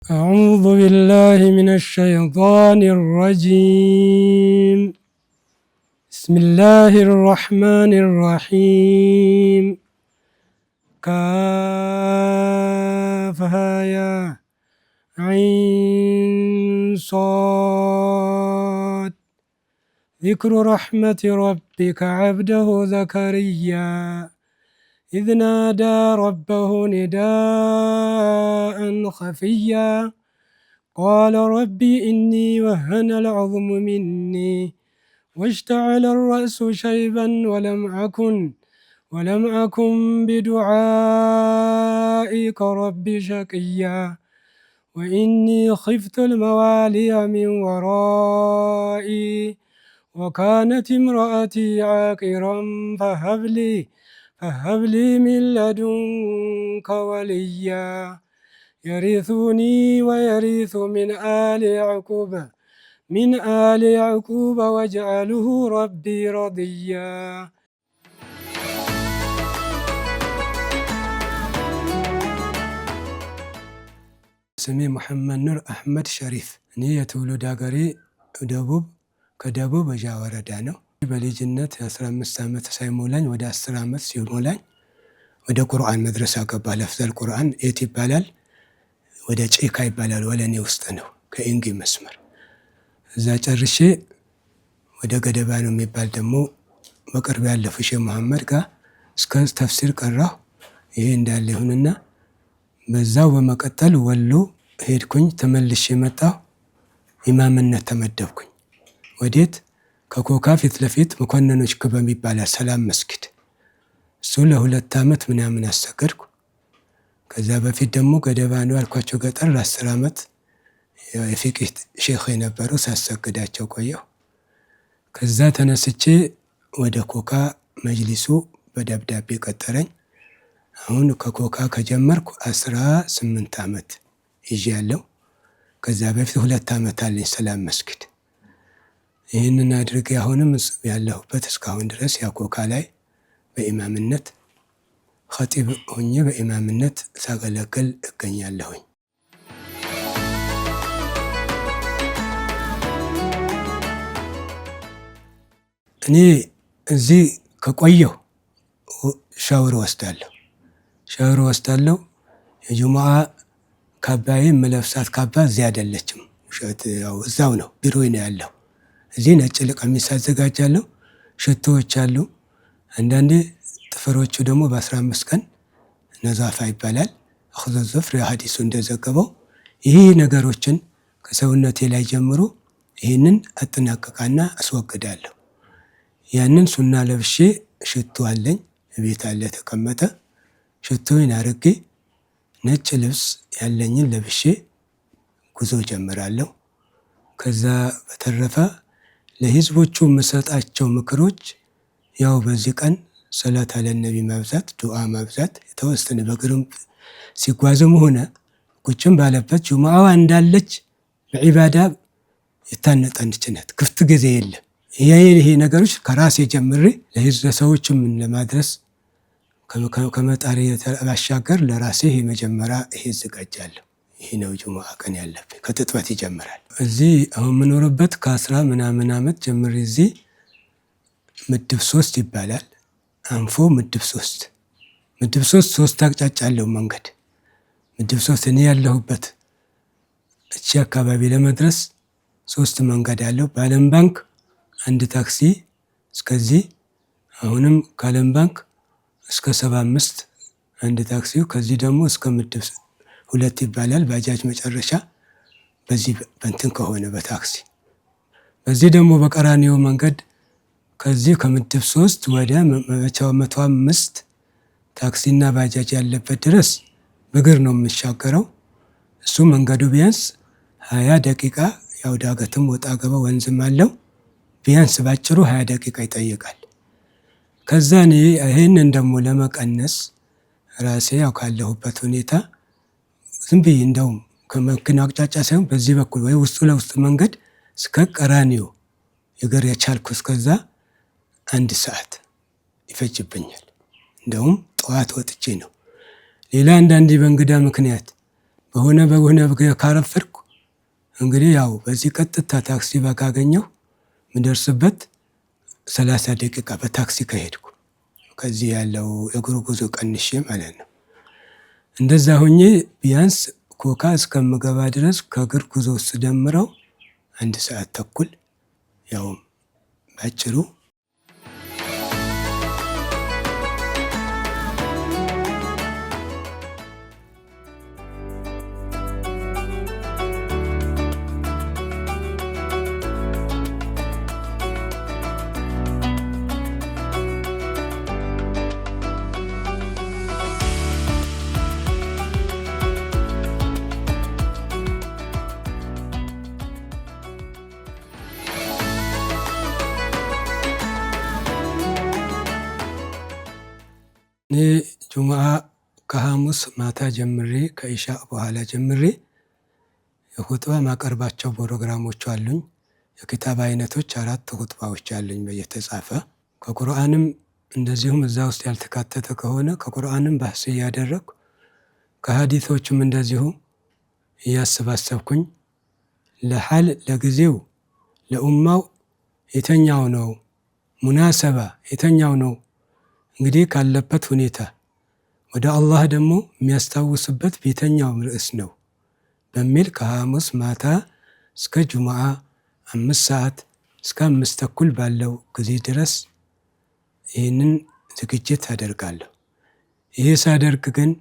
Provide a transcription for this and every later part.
أعوذ بالله من الشيطان الرجيم. بسم الله الرحمن الرحيم. كافها يا عين صاد. ذكر رحمة ربك عبده زكريا إذ نادى ربه نداء خفيا قال ربي إني وهن العظم مني واشتعل الرأس شيبا ولم أكن بدعائك رب شقيا وإني خفت الموالي من ورائي وكانت امرأتي عاقرا فهب لي من لدنك وليا يرثني ويرث من آل يعقوب واجعله ربي رضيا. ስሜ መሐመድ ኑር አህመድ ሸሪፍ። እኔ የትውልድ ሀገሬ ከደቡብ በጃ ወረዳ ነው። በልጅነት 15 ዓመት ሳይሞላኝ ወደ 10 ዓመት ሲሞላኝ ወደ ቁርአን መድረሳ ገባ። ለፍዘል ቁርአን የት ይባላል? ወደ ጭካ ይባላል። ወለኔ ውስጥ ነው፣ ከኢንጊ መስመር። እዛ ጨርሼ ወደ ገደባ ነው የሚባል ደግሞ በቅርብ ያለፉ ሼህ መሐመድ ጋር እስከ ተፍሲር ቀራሁ። ይሄ እንዳለ ይሁንና በዛው በመቀጠል ወሎ ሄድኩኝ። ተመልሼ መጣሁ። ኢማምነት ተመደብኩኝ። ወዴት? ከኮካ ፊት ለፊት መኮንኖች ክበብ ይባላል፣ ሰላም መስጊድ። እሱ ለ2 ዓመት ምናምን አሰገድኩ። ከዛ በፊት ደግሞ ገደባ ነው ያልኳቸው ገጠር ለ10 ዓመት የፊቅህ ሼክ የነበሩ ሳሰግዳቸው ቆየሁ። ከዛ ተነስቼ ወደ ኮካ መጅሊሱ በደብዳቤ ቀጠረኝ። አሁን ከኮካ ከጀመርኩ 18 ዓመት ይዣለሁ። ከዛ በፊት 2 ዓመት አለኝ ሰላም መስጊድ። ይህንን አድርጌ አሁንም ያለሁበት እስካሁን ድረስ ያኮካ ላይ በኢማምነት ኸጢብ ሆኜ በኢማምነት ሳገለግል እገኛለሁኝ። እኔ እዚህ ከቆየሁ ሻወር ወስዳለሁ። የጁሙዓ ካባዬ የምለብሳት ካባ እዚህ አይደለችም፣ እዛው ነው፣ ቢሮ ነው ያለው። እዚህ ነጭ ቀሚስ አዘጋጃለሁ። ሽቶዎች አሉ። አንዳንዴ ጥፍሮቹ ደግሞ በ15 ቀን ነዛፋ ይባላል። አኽዙ ዙፍር ሐዲሱ እንደዘገበው ይህ ነገሮችን ከሰውነቴ ላይ ጀምሮ ይህንን አጠናቀቃና አስወግዳለሁ። ያንን ሱና ለብሼ ሽቶ አለኝ ቤት አለ ተቀመጠ። ሽቶዬን አርጌ ነጭ ልብስ ያለኝን ለብሼ ጉዞ ጀምራለሁ። ከዛ በተረፈ ለህዝቦቹ የምሰጣቸው ምክሮች ያው በዚህ ቀን ሰላት አለ ነቢ ማብዛት፣ ዱዓ ማብዛት፣ የተወሰነ በግሩም ሲጓዝም ሆነ ቁጭም ባለበት ጁሙዓዋ እንዳለች በዒባዳ የታነጠች ናት። ክፍት ጊዜ የለም። ይሄ ነገሮች ከራሴ ጀምሬ ለሰዎችም ለማድረስ ከመጣሪ ባሻገር ለራሴ ይሄ መጀመሪያ ይሄ እዘጋጃለሁ። ይሄ ነው ጁሙዓ ቀን ያለብኝ። ከጥጥበት ይጀምራል። እዚህ አሁን የምኖርበት ከ10 ምናምን ዓመት ጀምሬ እዚህ ምድብ 3 ይባላል። አንፎ ምድብ 3 3 አቅጣጫ አለው መንገድ። ምድብ 3 እኔ ያለሁበት እቺ አካባቢ ለመድረስ 3 መንገድ አለው። በዓለም ባንክ አንድ ታክሲ እስከዚህ፣ አሁንም ከዓለም ባንክ እስከ 75 አንድ ታክሲው፣ ከዚህ ደግሞ እስከ ምድብ 2 ይባላል ባጃጅ መጨረሻ። በዚህ በእንትን ከሆነ በታክሲ በዚህ ደግሞ በቀራኒዮ መንገድ ከዚህ ከምድብ 3 ወደ 105 ታክሲና ባጃጅ ያለበት ድረስ በእግር ነው የምሻገረው። እሱ መንገዱ ቢያንስ 20 ደቂቃ፣ ያው ዳገትም ወጣ ገባ ወንዝም አለው። ቢያንስ ባጭሩ 20 ደቂቃ ይጠይቃል። ከዛ እኔ ይሄንን ደግሞ ለመቀነስ ራሴ ያው ካለሁበት ሁኔታ ዝም ብዬ እንደውም ከመኪና አቅጣጫ ሳይሆን በዚህ በኩል ወይ ውስጡ ለውስጥ መንገድ እስከ ቀራኒዮ እግር የቻልኩ እስከዛ 1 ሰዓት ይፈጅብኛል። እንደውም ጠዋት ወጥቼ ነው። ሌላ አንዳንዴ በእንግዳ ምክንያት በሆነ ካረፈድኩ እንግዲህ ያው በዚህ ቀጥታ ታክሲ ካገኘሁ ምደርስበት 30 ደቂቃ በታክሲ ከሄድኩ ከዚህ ያለው እግር ጉዞ ቀንሼ ማለት ነው። እንደዛ ሆኜ ቢያንስ ኮካ እስከምገባ ድረስ ከእግር ጉዞ ስደምረው 1 ሰዓት ተኩል ያው ባጭሩ እኔ ጁምዓ ከሐሙስ ማታ ጀምሬ ከኢሻ በኋላ ጀምሬ የኹጥባ ማቀርባቸው ፕሮግራሞች አሉኝ። የኪታብ አይነቶች 4 ኹጥባዎች አሉኝ በየተጻፈ ከቁርአንም እንደዚሁም እዛ ውስጥ ያልተካተተ ከሆነ ከቁርአንም ባህስ እያደረግኩ ከሐዲቶችም እንደዚሁ እያሰባሰብኩኝ ለሐል ለጊዜው ለኡማው የተኛው ነው ሙናሰባ የተኛው ነው እንግዲህ ካለበት ሁኔታ ወደ አላህ ደግሞ የሚያስታውስበት ቤተኛው ርዕስ ነው በሚል ከሐሙስ ማታ እስከ ጁምዓ 5 ሰዓት እስከ 5 ተኩል ባለው ጊዜ ድረስ ይህንን ዝግጅት አደርጋለሁ። ይሄ ሳደርግ ግን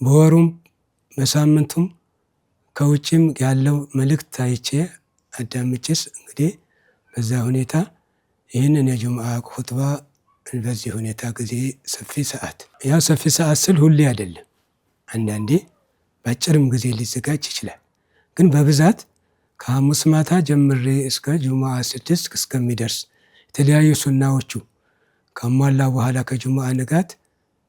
በወሩም በሳምንቱም ከውጭም ያለው መልእክት አይቼ አዳምጬስ እንግዲህ በዛ ሁኔታ ይህንን የጁምዓ ኹጥባ በዚህ ሁኔታ ጊዜ ሰፊ ሰዓት ስል ሁሌ አይደለም፣ አንዳንዴ በአጭርም ጊዜ ሊዘጋጅ ይችላል። ግን በብዛት ከሐሙስ ማታ ጀምሬ እስከ ጁምዓ 6 እስከሚደርስ የተለያዩ ሱናዎቹ ከሟላ በኋላ ከጁምዓ ንጋት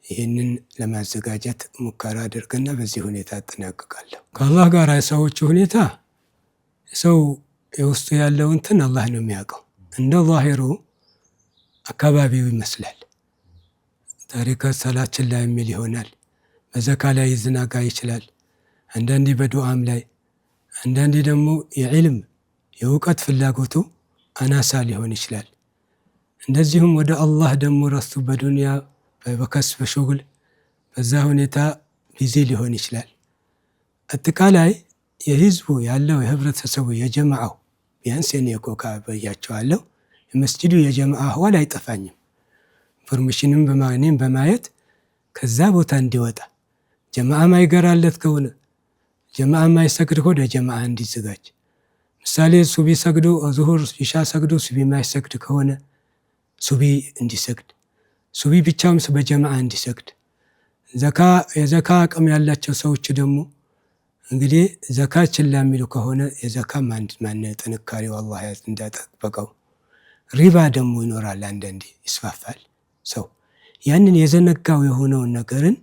ይህንን ለማዘጋጀት ሙከራ አድርግና በዚህ ሁኔታ አጠናቅቃለሁ። ከአላህ ጋር የሰዎቹ ሁኔታ ሰው የውስጡ ያለው እንትን አላህ ነው የሚያውቀው። እንደ ዛሂሩ አካባቢው ይመስላል። ታሪከ ሰላችን ላይ የሚል ይሆናል። በዘካ ላይ ይዝናጋ ይችላል። አንዳንዴ በዱዓም ላይ፣ አንዳንዴ ደግሞ የዕልም የእውቀት ፍላጎቱ አናሳ ሊሆን ይችላል። እንደዚሁም ወደ አላህ ደግሞ ረስቱ በዱንያ በከስብ በሹግል በዛ ሁኔታ ቢዚ ሊሆን ይችላል። አጠቃላይ የህዝቡ ያለው የህብረተሰቡ የጀማዓው ቢያንስ የኔ ኮካ በያቸዋለሁ የመስጂዱ የጀማዓ አህዋል አይጠፋኝም። ኢንፎርሜሽንም በማየት ከዛ ቦታ እንዲወጣ ጀማዓ ማይገራለት ከሆነ ጀማዓ ማይሰግድ ከሆነ ጀማዓ እንዲዘጋጅ፣ ምሳሌ ሱቢ ሰግዶ ዙሁር ኢሻ ሰግዶ ሱቢ ማይሰግድ ከሆነ ሱቢ እንዲሰግድ፣ ሱቢ ብቻውም በጀማዓ እንዲሰግድ፣ የዘካ አቅም ያላቸው ሰዎች ደግሞ እንግዲህ ዘካ ችላ የሚሉ ከሆነ የዘካ ማን ጥንካሬው አላህ እንዳጠበቀው። ሪባ ደግሞ ይኖራል፣ አንዳንዴ ይስፋፋል። ሰው ያንን የዘነጋው የሆነውን ነገርን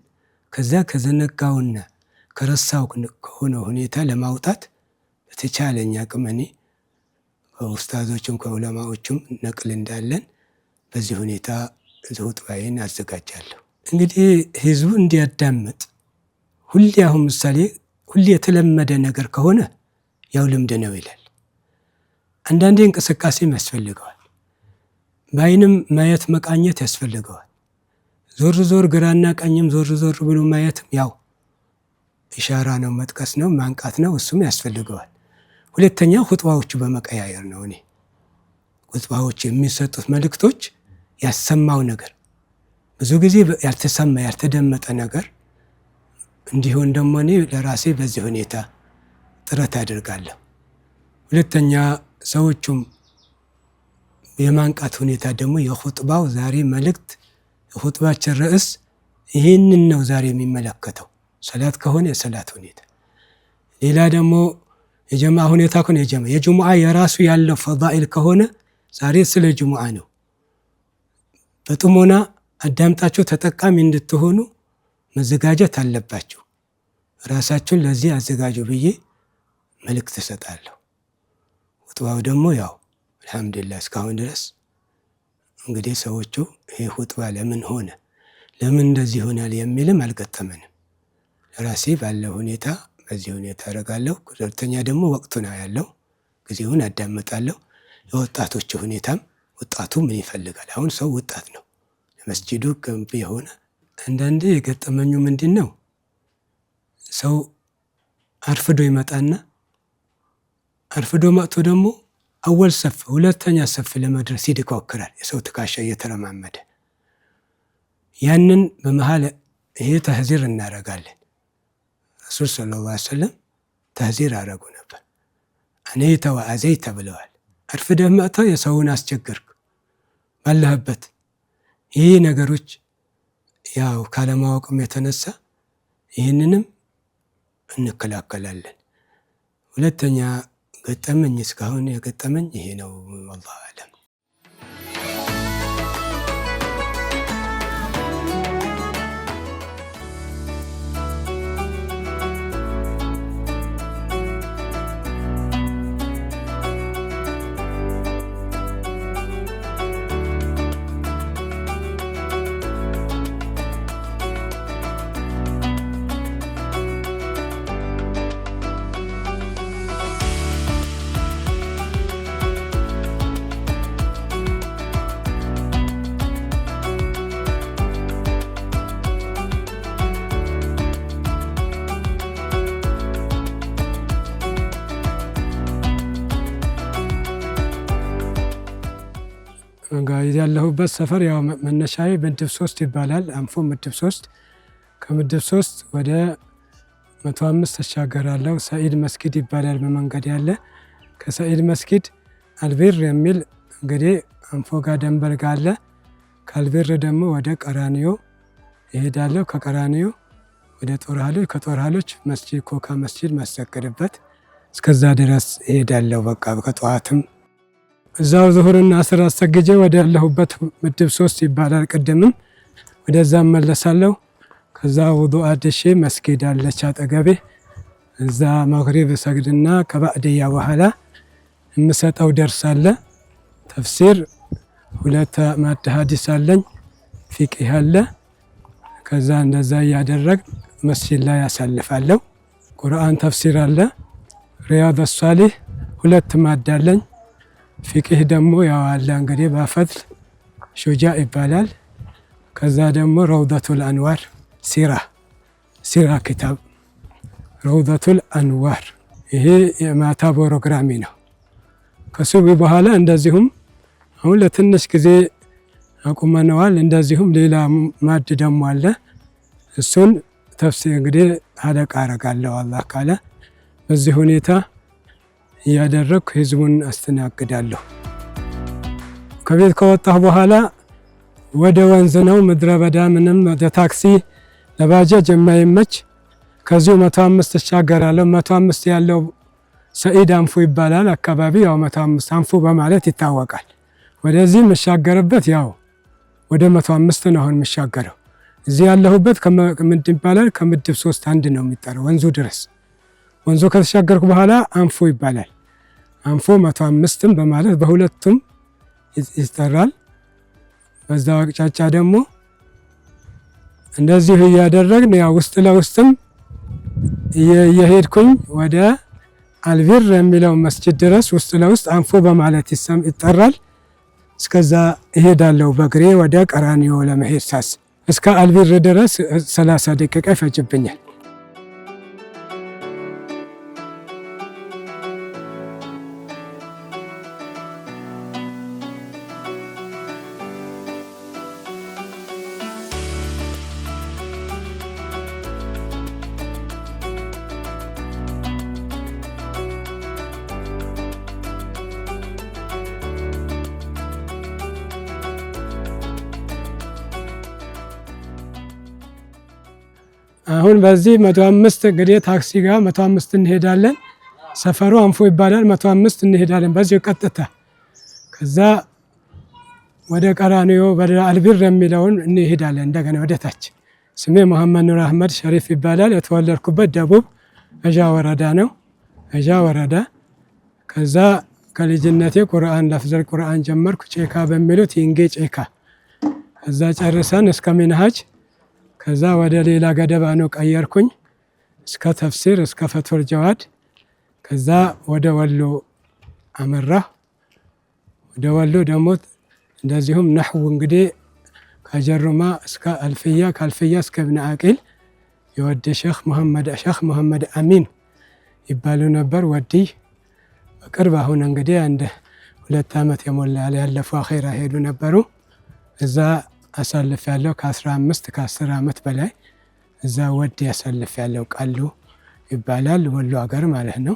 ከዛ ከዘነጋውና ከረሳው ከሆነ ሁኔታ ለማውጣት በተቻለኝ አቅም እኔ ከኡስታዞችም ከዑለማዎችም ነቅል እንዳለን በዚህ ሁኔታ ኹጥባዬን አዘጋጃለሁ። እንግዲህ ህዝቡ እንዲያዳምጥ ሁሌ አሁን ምሳሌ ሁሌ የተለመደ ነገር ከሆነ ያው ልምድ ነው ይላል። አንዳንዴ እንቅስቃሴም ያስፈልገዋል። በአይንም ማየት መቃኘት ያስፈልገዋል። ዞር ግራና ቀኝም ዞር ብሎ ማየትም ያው ኢሻራ ነው፣ መጥቀስ ነው፣ ማንቃት ነው፣ እሱም ያስፈልገዋል። ሁለተኛ ኹጥባዎቹ በመቀያየር ነው። እኔ ኹጥባዎች የሚሰጡት መልእክቶች ያሰማው ነገር ብዙ ጊዜ ያልተሰማ ያልተደመጠ ነገር እንዲሆን ደግሞ እኔ ለራሴ በዚህ ሁኔታ ጥረት አድርጋለሁ። ሁለተኛ ሰዎቹም የማንቃት ሁኔታ ደግሞ የኹጥባው ዛሬ መልእክት የኹጥባችን ርዕስ ይህንን ነው ዛሬ የሚመለከተው። ሰላት ከሆነ የሰላት ሁኔታ፣ ሌላ ደግሞ የጀማዓ ሁኔታ ከሆነ የጁሙዓ የራሱ ያለው ፈዳኢል ከሆነ ዛሬ ስለ ጁሙዓ ነው። በጥሞና አዳምጣችሁ ተጠቃሚ እንድትሆኑ መዘጋጀት አለባችሁ። ራሳችሁን ለዚህ አዘጋጁ ብዬ መልእክት እሰጣለሁ። ኹጥባው ደግሞ ያው አልሐምዱሊላህ እስካሁን ድረስ እንግዲህ ሰዎቹ ይሄ ኹጥባ ለምን ሆነ ለምን እንደዚህ ይሆናል የሚልም አልገጠመንም። ራሴ ባለው ሁኔታ በዚህ ሁኔታ አደርጋለሁ። ሁለተኛ ደግሞ ወቅቱን አያለሁ፣ ጊዜውን አዳምጣለሁ። የወጣቶች ሁኔታም ወጣቱ ምን ይፈልጋል? አሁን ሰው ወጣት ነው፣ ለመስጂዱ ገንቢ የሆነ አንዳንዴ የገጠመኙ ምንድን ነው? ሰው አርፍዶ ይመጣና አርፍዶ መጥቶ ደግሞ አወል ሰፍ ሁለተኛ ሰፍ ለመድረስ ይድኮክራል። የሰው ትከሻ እየተረማመደ ያንን በመሃል ይሄ ተህዚር እናደርጋለን። ረሱል ሰለላሁ ዐለይሂ ወሰለም ተህዚር አደረጉ ነበር። አነይተ ወአዘይተ ብለዋል። አርፍደህ መጥተህ የሰውን አስቸገርክ ባለህበት። ይህ ነገሮች ያው ካለማወቅም የተነሳ ይህንንም እንከላከላለን። ሁለተኛ ገጠመኝ እስካሁን የገጠመኝ ይሄ ነው። ወላሁ አዕለም። ያለሁበት ሰፈር ያው መነሻዬ ምድብ 3 ይባላል። አንፎ ምድብ 3። ከምድብ 3 ወደ 105 ተሻገራለሁ። ሰኢድ መስጊድ ይባላል በመንገድ ያለ። ከሰኢድ መስጊድ አልቢር የሚል እንግዲህ አንፎ ጋር ደንበል ጋር አለ። ከአልቢር ደግሞ ወደ ቀራኒዮ ይሄዳለሁ። ከቀራኒዮ ወደ ጦር ኃይሎች፣ ከጦር ኃይሎች መስጂድ ኮካ መስጂድ ማሰገድበት እስከዛ ድረስ ይሄዳለሁ። በቃ ከጠዋትም እዛው ዙሁርና አስር አሰግጄ ወደ ያለሁበት ምድብ 3 ይባላል። ቅድምም ወደዛ መለሳለሁ። ከዛ ውዱእ አድሼ መስጊድ አለች አጠገቤ። እዛ መግሪብ ሰግድና ከባዕድያ በኋላ የምሰጠው ደርስ አለ። ተፍሲር 2 ማድ ሐዲስ አለኝ፣ ፊቅህ አለ። ከዛ እንደዛ እያደረግ መስጂድ ላይ ያሳልፋለሁ። ቁርአን ተፍሲር አለ። ሪያድ ሷሊህ 2 ማድ አለኝ። ፊቅህ ደግሞ ያው አለ እንግዲህ በፈትል ሹጃ ይባላል። ከዛ ደግሞ ረውደቱል አንዋር ሲራ ኪታብ ረውደቱል አንዋር ይሄ የማታ ፕሮግራሚ ነው። ከሱቢ በኋላ እንደዚሁም አሁን ለትንሽ ጊዜ አቁመነዋል። እንደዚሁም ሌላ ማድ ደግሞ አለ። እሱን ተፍሲር እንግዲህ ሀለቃ አረጋለሁ አላህ ካለ። በዚህ ሁኔታ እያደረግኩ ህዝቡን አስተናግዳለሁ። ከቤት ከወጣሁ በኋላ ወደ ወንዝ ነው፣ ምድረ በዳ ምንም ወደ ታክሲ ለባጃጅ የማይመች። ከዚሁ 105 ተሻገራለሁ። 105 ያለው ሰኢድ አንፎ ይባላል አካባቢ። ያው 105 አንፎ በማለት ይታወቃል። ወደዚህ የምሻገርበት ያው ወደ 105 ነው አሁን የምሻገረው። እዚህ ያለሁበት ከምድብ ይባላል። ከምድብ 3 አንድ ነው የሚጠራው ወንዙ ድረስ። ወንዙ ከተሻገርኩ በኋላ አንፎ ይባላል። አንፎ 105ም በማለት በሁለቱም ይጠራል። በዛ አቅጣጫ ደግሞ እንደዚህ እያደረግን ያው ውስጥ ለውስጥም እየሄድኩኝ ወደ አልቢር የሚለው መስጂድ ድረስ ውስጥ ለውስጥ አንፎ በማለት ይጠራል። እስከዛ እሄዳለሁ በእግሬ ወደ ቀራኒዮ ለመሄድ ሳስ እስከ አልቢር ድረስ 30 ደቂቃ ይፈጅብኛል። አሁን በዚህ 105 እንግዲህ ታክሲ ጋር 105 እንሄዳለን። ሰፈሩ አንፎ ይባላል። 105 እንሄዳለን በዚህ ቀጥታ። ከዛ ወደ ቀራኒዮ ወደ አልቢር የሚለውን እንሄዳለን እንደገና ወደ ታች። ስሜ መሐመድ ኑር አህመድ ሸሪፍ ይባላል። የተወለድኩበት ደቡብ እዣ ወረዳ ነው። እዣ ወረዳ። ከዛ ከልጅነቴ ቁርአን ለፍዘል ቁርአን ጀመርኩ። ጬካ በሚሉት ይንጌ ጬካ። ከዛ ጨርሰን እስከ ሚንሃጅ። ከዛ ወደ ሌላ ገደባ ነው ቀየርኩኝ። እስከ ተፍሲር እስከ ፈትወል ጀዋድ። ከዛ ወደ ወሎ አመራሁ። ወደ ወሎ ደግሞ እንደዚሁም ነሕው እንግዲህ ከጀሩማ እስከ አልፍያ ከአልፍያ እስከ እብነ አቂል የወዲ ሼኽ መሐመድ አሚን ይባሉ ነበር። ወዲ በቅርብ አሁን እንግዲህ አንድ 2 ዓመት የሞላ ያለፉ አኼራ ሄዱ ነበሩ። እዛ አሳልፍ ያለው ከ15 ከ10 ዓመት በላይ እዛ ወዲ አሳልፍ ያለው ቃሉ ይባላል ወሎ ሀገር ማለት ነው።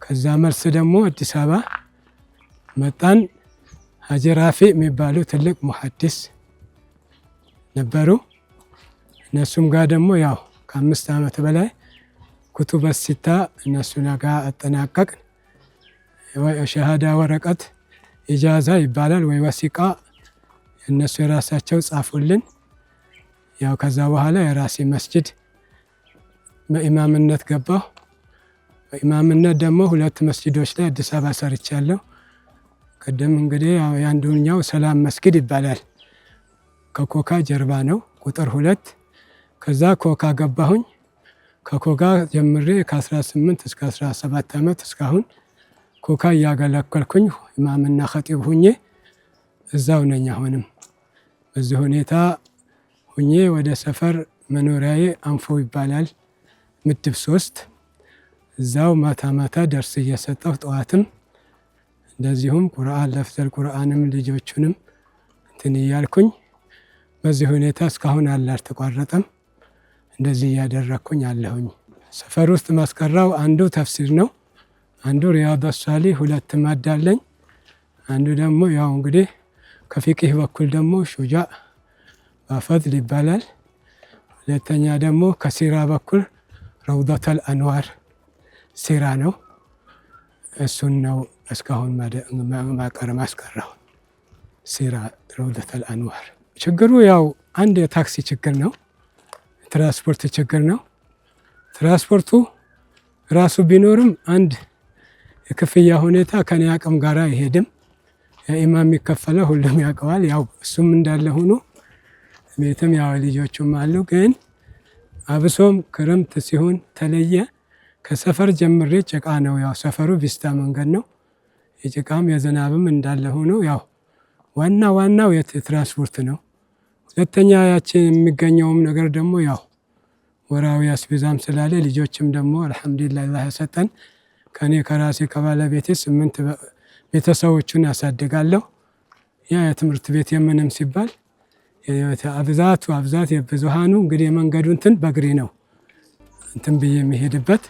ከዛ መልስ ደግሞ አዲስ አበባ መጣን። ሀጂ ራፊ የሚባሉ ትልቅ ሙሐዲስ ነበሩ። እነሱም ጋር ደግሞ ያው ከ5 ዓመት በላይ ኩቱበ ሲታ እነሱ ጋር አጠናቀቅን። ሸሃዳ ወረቀት ኢጃዛ ይባላል ወይ ወሲቃ እነሱ የራሳቸው ጻፉልን። ያው ከዛ በኋላ የራሴ መስጂድ በኢማምነት ገባሁ። በኢማምነት ደግሞ 2 መስጂዶች ላይ አዲስ አበባ ሰርቻለሁ። ቀደም እንግዲህ ያንዱኛው ሰላም መስጊድ ይባላል። ከኮካ ጀርባ ነው ቁጥር 2። ከዛ ኮካ ገባሁኝ። ከኮካ ጀምሬ ከ18 እስከ 17 ዓመት እስካሁን ኮካ እያገለገልኩኝ ኢማምና ኸጢብ ሁኜ እዛው ነኝ። አሁንም በዚህ ሁኔታ ሁኜ ወደ ሰፈር መኖሪያዬ አንፎ ይባላል ምድብ 3 እዛው ማታ ማታ ደርስ እየሰጠሁ ጠዋትም እንደዚሁም ቁርአን ለፍዘል ቁርአንም ልጆቹንም እንትን እያልኩኝ በዚህ ሁኔታ እስካሁን አልተቋረጠም። እንደዚህ እያደረግኩኝ አለሁኝ። ሰፈር ውስጥ ማስቀራው አንዱ ተፍሲር ነው፣ አንዱ ሪያድ ሷሊህ 2 ማዳ አለኝ። አንዱ ደግሞ ያው እንግዲህ ከፊቅህ በኩል ደግሞ ሹጃዕ ወፈድል ይባላል። ሁለተኛ ደግሞ ከሲራ በኩል ረውደተል አንዋር ሲራ ነው። እሱን ነው እስካሁን ማስቀራው ሲራ ረውደተል አንዋር። ችግሩ ያው አንድ የታክሲ ችግር ነው፣ ትራንስፖርት ችግር ነው። ትራንስፖርቱ ራሱ ቢኖርም አንድ የክፍያ ሁኔታ ከኔ አቅም ጋር አይሄድም። የኢማም የሚከፈለው ሁሉም ያውቀዋል። ያው እሱም እንዳለ ሆኖ ቤትም ያው ልጆቹም አሉ። ግን አብሶም ክረምት ሲሆን ተለየ ከሰፈር ጀምሬ ጭቃ ነው። ያው ሰፈሩ ቪስታ መንገድ ነው። የጭቃም የዝናብም እንዳለ ሆኖ ያው ዋናው የትራንስፖርት ነው። ሁለተኛ ያችን የሚገኘውም ነገር ደግሞ ያው ወራዊ አስቤዛም ስላለ ልጆችም ደግሞ አልሐምዱሊላህ አላህ ያሰጠን ከኔ ከራሴ ከባለቤቴ 8 ቤተሰቦችን ያሳድጋለሁ። ያ የትምህርት ቤት የምንም ሲባል አብዛት የብዙሃኑ እንግዲህ የመንገዱ እንትን በእግሬ ነው እንትን ብዬ የሚሄድበት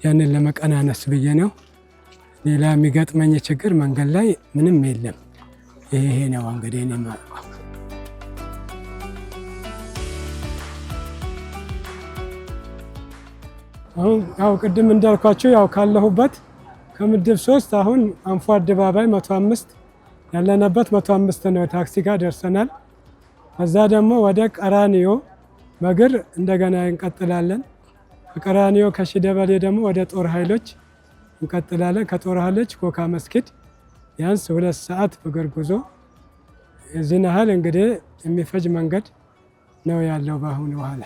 ያንን ለመቀናነስ ብዬ ነው። ሌላ የሚገጥመኝ ችግር መንገድ ላይ ምንም የለም። ይሄ ነው እንግዲህ እኔ የማውቀው። አሁን ያው ቅድም እንዳልኳችሁ ያው ካለሁበት ከምድብ 3 አሁን አንፎ አደባባይ 105 ያለንበት 105 ነው። ታክሲ ጋር ደርሰናል። ከዛ ደግሞ ወደ ቀራኒዮ በእግር እንደገና እንቀጥላለን። ከቀራኒዮ ከሺደበሌ ደግሞ ወደ ጦር ኃይሎች እንቀጥላለን። ከጦር ኃይሎች ኮካ መስጊድ ቢያንስ 2 ሰዓት በእግር ጉዞ እዚህን ያህል እንግዲህ የሚፈጅ መንገድ ነው ያለው በአሁኑ በኋላ